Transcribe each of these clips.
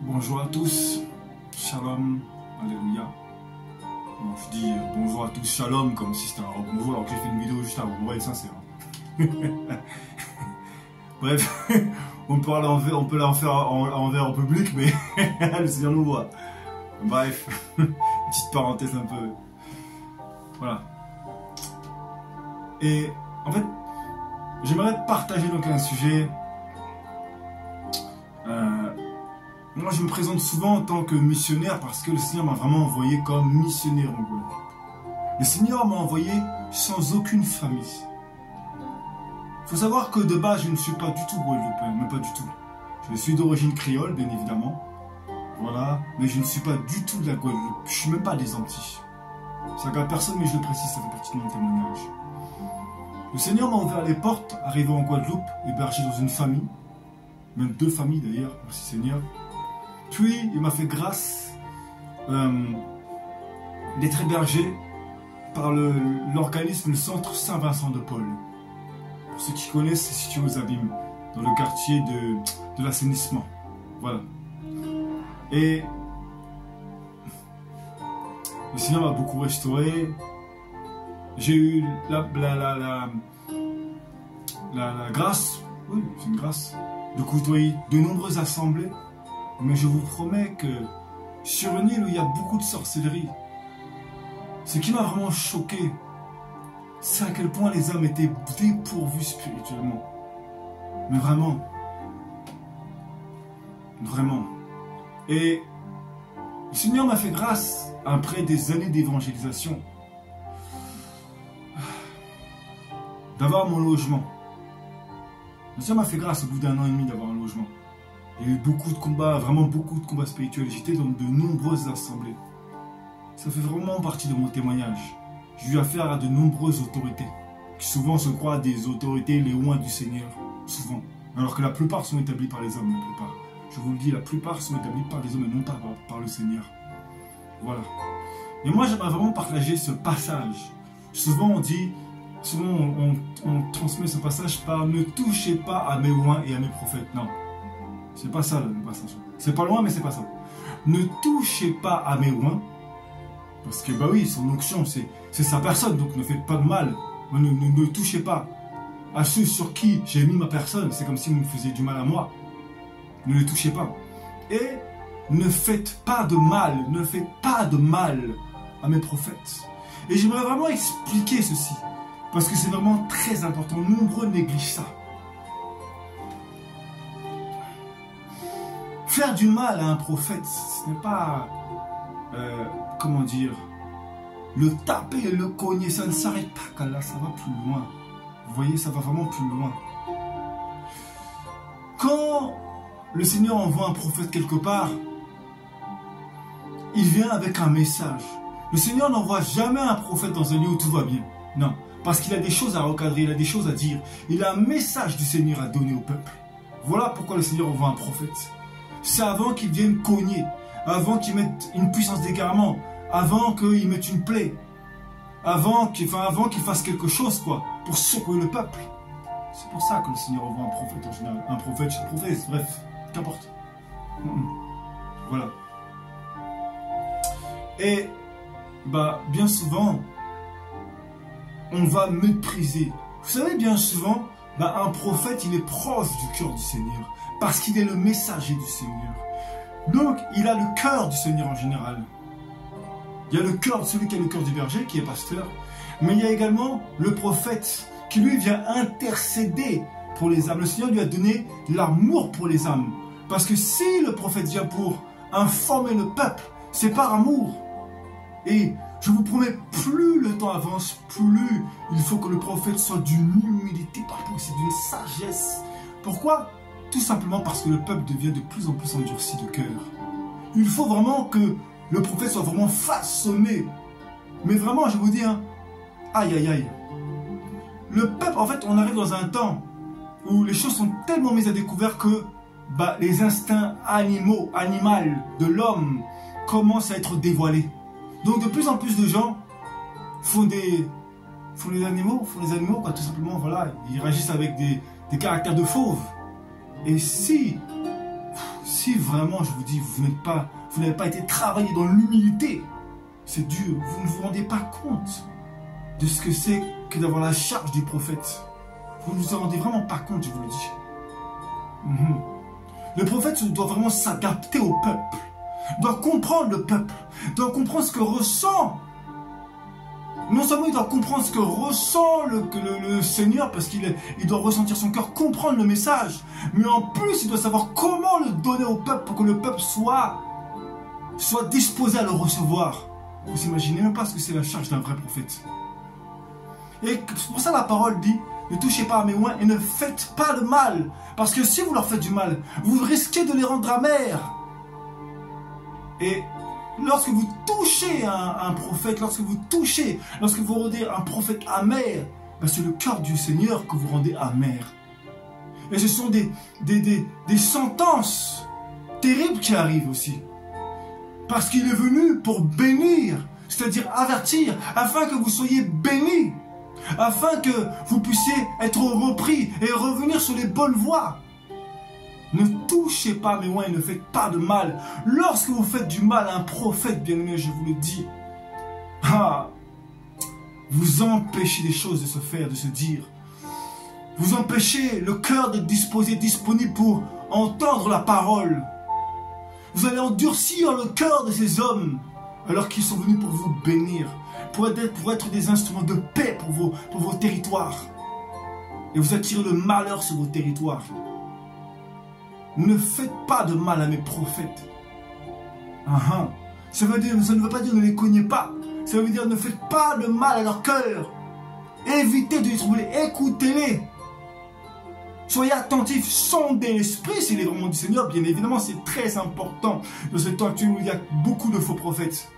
Bonjour à tous, shalom, alléluia. Bon, je dis bonjour à tous, shalom, comme si c'était un bonjour alors que j'ai fait une vidéo juste avant. On va être sincère. Bref, on peut la faire en public, mais le Seigneur nous voit. Bref, petite parenthèse un peu. Voilà. Et en fait, j'aimerais partager donc un sujet. Moi, je me présente souvent en tant que missionnaire parce que le Seigneur m'a vraiment envoyé comme missionnaire en Guadeloupe. Le Seigneur m'a envoyé sans aucune famille. Il faut savoir que de base, je ne suis pas du tout guadeloupéen, mais pas du tout. Je suis d'origine créole, bien évidemment. Voilà, mais je ne suis pas du tout de la Guadeloupe. Je ne suis même pas des Antilles. Ça regarde personne, mais je le précise, ça fait partie de mon témoignage. Le Seigneur m'a ouvert les portes, arrivé en Guadeloupe, hébergé dans une famille. Même deux familles d'ailleurs, merci Seigneur. Puis, il m'a fait grâce d'être hébergé par l'organisme, le Centre Saint-Vincent de Paul. Pour ceux qui connaissent, c'est situé aux Abîmes, dans le quartier de l'assainissement. Voilà. Et le Seigneur m'a beaucoup restauré. J'ai eu la grâce, oui, c'est une grâce, de côtoyer de nombreuses assemblées. Mais je vous promets que sur une île où il y a beaucoup de sorcellerie, ce qui m'a vraiment choqué, c'est à quel point les hommes étaient dépourvus spirituellement. Mais vraiment. Vraiment. Et le Seigneur m'a fait grâce, après des années d'évangélisation, d'avoir mon logement. Le Seigneur m'a fait grâce au bout d'un an et demi d'avoir un logement. Il y a eu beaucoup de combats, vraiment beaucoup de combats spirituels. J'étais dans de nombreuses assemblées. Ça fait vraiment partie de mon témoignage. J'ai eu affaire à de nombreuses autorités, qui souvent se croient des autorités les loin du Seigneur, souvent. Alors que la plupart sont établies par les hommes, la plupart. Je vous le dis, la plupart sont établies par les hommes et non pas par le Seigneur. Voilà. Et moi, j'aimerais vraiment partager ce passage. Souvent, on dit, on transmet ce passage par « Ne touchez pas à mes loins et à mes prophètes ». Non. C'est pas ça le passage. C'est pas loin, mais c'est pas ça. Ne touchez pas à mes loins. Parce que, bah oui, son onction, c'est sa personne. Donc ne faites pas de mal. Ne touchez pas à ceux sur qui j'ai mis ma personne. C'est comme si vous me faisiez du mal à moi. Ne les touchez pas. Et ne faites pas de mal. Ne faites pas de mal à mes prophètes. Et j'aimerais vraiment expliquer ceci. Parce que c'est vraiment très important. Nombreux négligent ça. Faire du mal à un prophète, ce n'est pas, comment dire, le taper, le cogner, ça ne s'arrête pas car là, ça va plus loin. Vous voyez, ça va vraiment plus loin. Quand le Seigneur envoie un prophète quelque part, il vient avec un message. Le Seigneur n'envoie jamais un prophète dans un lieu où tout va bien. Non, parce qu'il a des choses à recadrer, il a des choses à dire. Il a un message du Seigneur à donner au peuple. Voilà pourquoi le Seigneur envoie un prophète. C'est avant qu'il vienne cogner, avant qu'il mette une puissance d'égarement, avant qu'il mette une plaie, avant qu'il fasse quelque chose, quoi, pour secouer le peuple. C'est pour ça que le Seigneur envoie un prophète en général. Un prophète, je prophète, bref, qu'importe. Voilà. Et, bah, bien souvent, on va mépriser. Vous savez, bien souvent, bah, un prophète, il est proche du cœur du Seigneur. Parce qu'il est le messager du Seigneur. Donc, il a le cœur du Seigneur en général. Il y a le cœur, celui qui a le cœur du berger, qui est pasteur. Mais il y a également le prophète, qui lui vient intercéder pour les âmes. Le Seigneur lui a donné l'amour pour les âmes. Parce que si le prophète vient pour informer le peuple, c'est par amour. Et je vous promets, plus le temps avance, plus il faut que le prophète soit d'une humilité, par rapport c'est d'une sagesse. Pourquoi ? Tout simplement parce que le peuple devient de plus en plus endurci de cœur. Il faut vraiment que le prophète soit vraiment façonné. Mais vraiment, je vous dis, hein, aïe aïe aïe. Le peuple, en fait, on arrive dans un temps où les choses sont tellement mises à découvert que bah, les instincts animaux de l'homme commencent à être dévoilés. Donc de plus en plus de gens font des animaux, quoi, tout simplement, voilà. Ils réagissent avec des caractères de fauves. Et si si vraiment, je vous dis, vous n'avez pas été travaillé dans l'humilité, c'est dur, vous ne vous rendez pas compte de ce que c'est que d'avoir la charge du prophète. Vous ne vous en rendez vraiment pas compte, je vous le dis. Le prophète doit vraiment s'adapter au peuple, doit comprendre le peuple, doit comprendre ce que ressent. Non seulement il doit comprendre ce que ressent le Seigneur, parce qu'il doit ressentir son cœur, comprendre le message, mais en plus il doit savoir comment le donner au peuple pour que le peuple soit disposé à le recevoir. Vous imaginez même pas ce que c'est la charge d'un vrai prophète. Et c'est pour ça la parole dit, ne touchez pas à mes oins et ne faites pas de mal. Parce que si vous leur faites du mal, vous risquez de les rendre amers. Et lorsque vous touchez un prophète, lorsque vous rendez un prophète amer, ben c'est le cœur du Seigneur que vous rendez amer. Et ce sont des sentences terribles qui arrivent aussi. Parce qu'il est venu pour bénir, c'est-à-dire avertir, afin que vous soyez bénis, afin que vous puissiez être repris et revenir sur les bonnes voies. Ne touchez pas mes oins et ne faites pas de mal. Lorsque vous faites du mal à un prophète, bien-aimé, je vous le dis, vous empêchez des choses de se faire, de se dire. Vous empêchez le cœur d'être disposé, disponible pour entendre la parole. Vous allez endurcir le cœur de ces hommes, alors qu'ils sont venus pour vous bénir, pour être des instruments de paix pour vos territoires. Et vous attirez le malheur sur vos territoires. Ne faites pas de mal à mes prophètes. Ça ne veut pas dire ne les cognez pas. Ça veut dire ne faites pas de mal à leur cœur. Évitez de les troubler, écoutez-les. Soyez attentifs, sondez l'esprit s'il est vraiment du Seigneur. Bien évidemment, c'est très important dans ce temps actuel où il y a beaucoup de faux prophètes.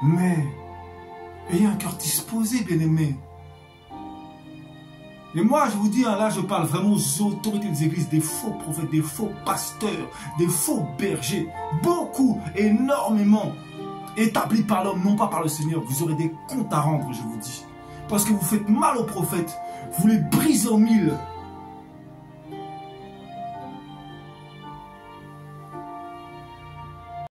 Mais ayez un cœur disposé, bien-aimés. Et moi, je vous dis, là, je parle vraiment aux autorités des églises, des faux prophètes, des faux pasteurs, des faux bergers. Beaucoup, énormément, établis par l'homme, non pas par le Seigneur. Vous aurez des comptes à rendre, je vous dis. Parce que vous faites mal aux prophètes. Vous les brisez en mille.